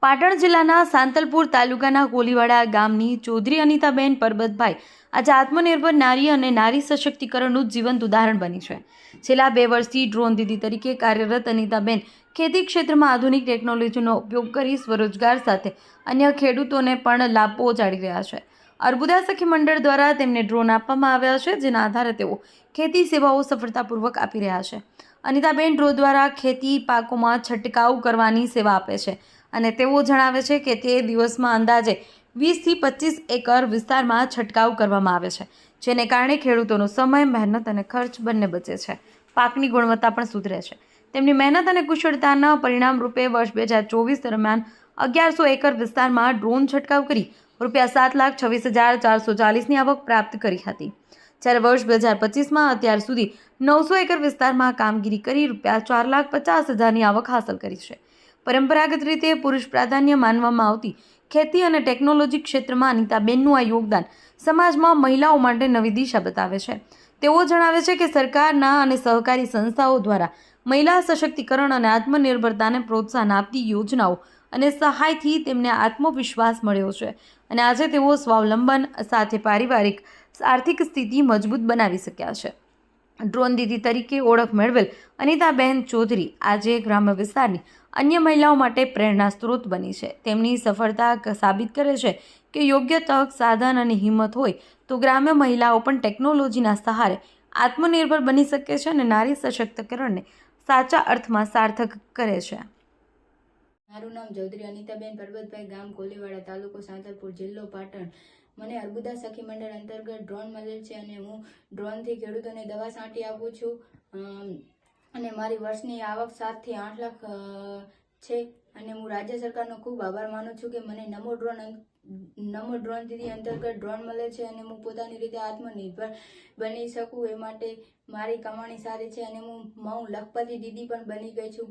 પાટણ જિલ્લાના સાંતલપુર તાલુકાના કોલીવાડા ગામની ચૌધરી અનિતાબેન પરબતભાઈ આજે આત્મનિર્ભર નારી અને નારી સશક્તિકરણનું જીવંત ઉદાહરણ બની છે। છેલ્લા 2 વર્ષથી ડ્રોન દીદી તરીકે કાર્યરત અનિતાબેન ખેતી ક્ષેત્રમાં આધુનિક ટેકનોલોજીનો ઉપયોગ કરી સ્વરોજગાર સાથે અન્ય ખેડૂતોને પણ લાભ પહોંચાડી રહ્યા છે। અર્બુદા સખી મંડળ દ્વારા તેમને ડ્રોન આપવામાં આવ્યા છે, જેના આધારે તેઓ ખેતી સેવાઓ સફળતાપૂર્વક આપી રહ્યા છે। અનિતાબેન ડ્રોન દ્વારા ખેતી પાકોમાં છંટકાવ કરવાની સેવા આપે છે અને તેઓ જણાવે છે કે તે દિવસમાં અંદાજે 20 થી 25 એકર વિસ્તારમાં છંટકાવ કરવામાં આવે છે, જેને કારણે ખેડૂતોનો સમય, મહેનત અને ખર્ચ બંને બચે છે। પાકની ગુણવત્તા પણ સુધરે છે। તેમની મહેનત અને કુશળતાના પરિણામ રૂપે વર્ષ 2024 દરમિયાન 1100 એકર વિસ્તારમાં ડ્રોન છંટકાવ કરી ₹7,26,440ની આવક પ્રાપ્ત કરી હતી, જ્યારે વર્ષ 2025માં અત્યાર સુધી 900 એકર વિસ્તારમાં કામગીરી કરી ₹4,50,000ની આવક હાંસલ કરી છે। પરંપરાગત રીતે પુરુષ પ્રાધાન્ય માનવામાં આવતી ખેતી અને ટેકનોલોજી ક્ષેત્રમાં અનિતાબેનનું આ યોગદાન સમાજમાં મહિલાઓ માટે નવી દિશા બતાવે છે। તેઓ જણાવે છે કે સરકારના અને સહકારી સંસ્થાઓ દ્વારા મહિલા સશક્તિકરણ અને આત્મનિર્ભરતાને પ્રોત્સાહન આપતી યોજનાઓ અને સહાયથી તેમને આત્મવિશ્વાસ મળ્યો છે અને આજે તેઓ સ્વાવલંબન સાથે પારિવારિક આર્થિક સ્થિતિ મજબૂત બનાવી શક્યા છે। ડ્રોન દીદી તરીકે ઓળખ મેળવેલ અનિતાબેન ચૌધરી આજે ગ્રામ્ય વિસ્તારની અન્ય મહિલાઓ માટે પ્રેરણા સ્ત્રોત બની છે। તેમની સફળતા સાબિત કરે છે કે યોગ્ય તક, સાધન અને હિંમત હોય તો ગ્રામ્ય મહિલાઓ પણ ટેકનોલોજીના સહારે આત્મનિર્ભર બની શકે છે અને નારી સશક્તિકરણને સાચા અર્થમાં સાર્થક કરે છે। મારું નામ ચૌધરી અનિતાબેન પરબતભાઈ, ગામ કોલીવાડા, તાલુકો સાંતલપુર, જિલ્લો પાટણ। મને અર્બુદા સખી મંડળ અંતર્ગત ડ્રોન મળેલ છે અને હું ડ્રોનથી ખેડૂતોને દવા છાંટી આપું છું અને મારી વર્ષની આવક 7 થી 8 લાખ છે અને હું રાજ્ય સરકારનો ખૂબ આભાર માનું છું કે મને નમો ડ્રોન દીદી અંતર્ગત ડ્રોન મળે છે અને હું પોતાની રીતે આત્મનિર્ભર બની શકું એ માટે મારી કમાણી સારી છે અને હું લખપતિ દીદી પણ બની ગઈ છું।